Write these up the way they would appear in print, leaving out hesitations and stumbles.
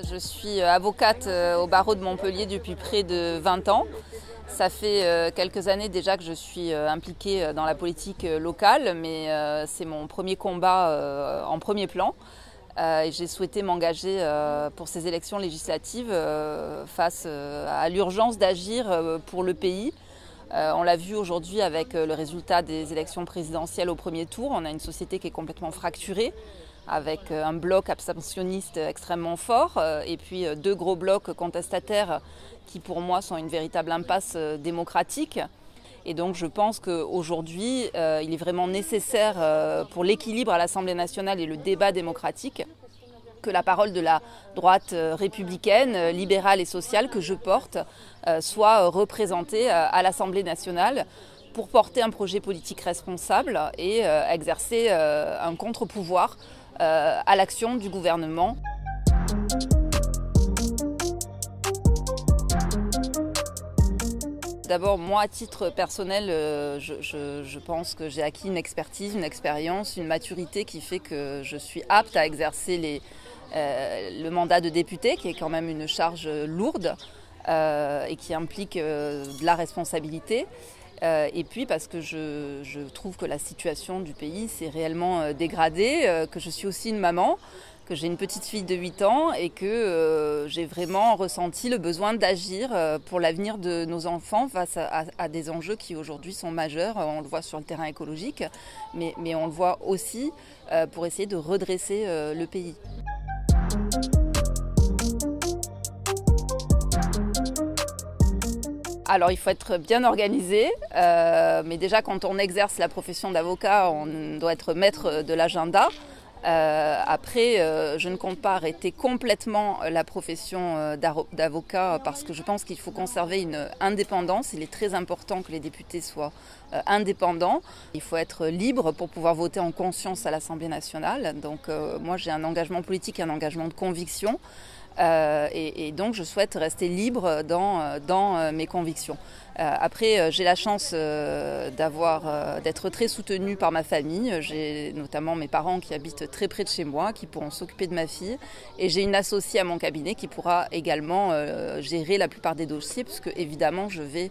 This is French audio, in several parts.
Je suis avocate au barreau de Montpellier depuis près de 20 ans. Ça fait quelques années déjà que je suis impliquée dans la politique locale, mais c'est mon premier combat en premier plan. Et j'ai souhaité m'engager pour ces élections législatives face à l'urgence d'agir pour le pays. On l'a vu aujourd'hui avec le résultat des élections présidentielles au premier tour. On a une société qui est complètement fracturée, avec un bloc abstentionniste extrêmement fort et puis deux gros blocs contestataires qui pour moi sont une véritable impasse démocratique. Et donc je pense qu'aujourd'hui il est vraiment nécessaire pour l'équilibre à l'Assemblée nationale et le débat démocratique que la parole de la droite républicaine, libérale et sociale que je porte soit représentée à l'Assemblée nationale pour porter un projet politique responsable et exercer un contre-pouvoir à l'action du gouvernement. D'abord, moi, à titre personnel, je pense que j'ai acquis une expertise, une expérience, une maturité qui fait que je suis apte à exercer le mandat de député, qui est quand même une charge lourde et qui implique de la responsabilité. Et puis parce que je trouve que la situation du pays s'est réellement dégradée, que je suis aussi une maman, que j'ai une petite fille de 8 ans et que j'ai vraiment ressenti le besoin d'agir pour l'avenir de nos enfants face à des enjeux qui aujourd'hui sont majeurs. On le voit sur le terrain écologique, mais on le voit aussi pour essayer de redresser le pays. Alors il faut être bien organisé, mais déjà quand on exerce la profession d'avocat, on doit être maître de l'agenda. Après, je ne compte pas arrêter complètement la profession d'avocat parce que je pense qu'il faut conserver une indépendance. Il est très important que les députés soient indépendants. Il faut être libre pour pouvoir voter en conscience à l'Assemblée nationale. Donc moi j'ai un engagement politique, un engagement de conviction. Et donc je souhaite rester libre dans mes convictions. Après, j'ai la chance d'être très soutenue par ma famille. J'ai notamment mes parents qui habitent très près de chez moi, qui pourront s'occuper de ma fille. Et j'ai une associée à mon cabinet qui pourra également gérer la plupart des dossiers, puisque évidemment je vais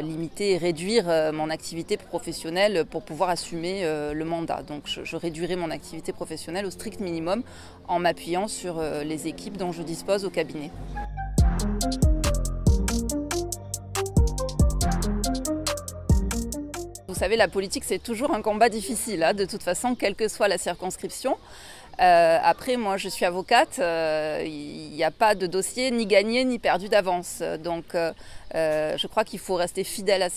limiter et réduire mon activité professionnelle pour pouvoir assumer le mandat. Donc je réduirai mon activité professionnelle au strict minimum en m'appuyant sur les équipes dont je dispose au cabinet. Vous savez, la politique, c'est toujours un combat difficile, hein, de toute façon, quelle que soit la circonscription. Après, moi, je suis avocate, il n'y a pas de dossier ni gagné ni perdu d'avance. Donc, je crois qu'il faut rester fidèle à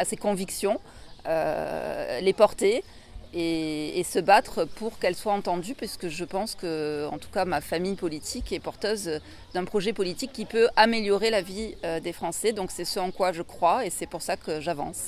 ses convictions, les porter et se battre pour qu'elles soient entendues, puisque je pense que, en tout cas, ma famille politique est porteuse d'un projet politique qui peut améliorer la vie des Français. Donc, c'est ce en quoi je crois et c'est pour ça que j'avance.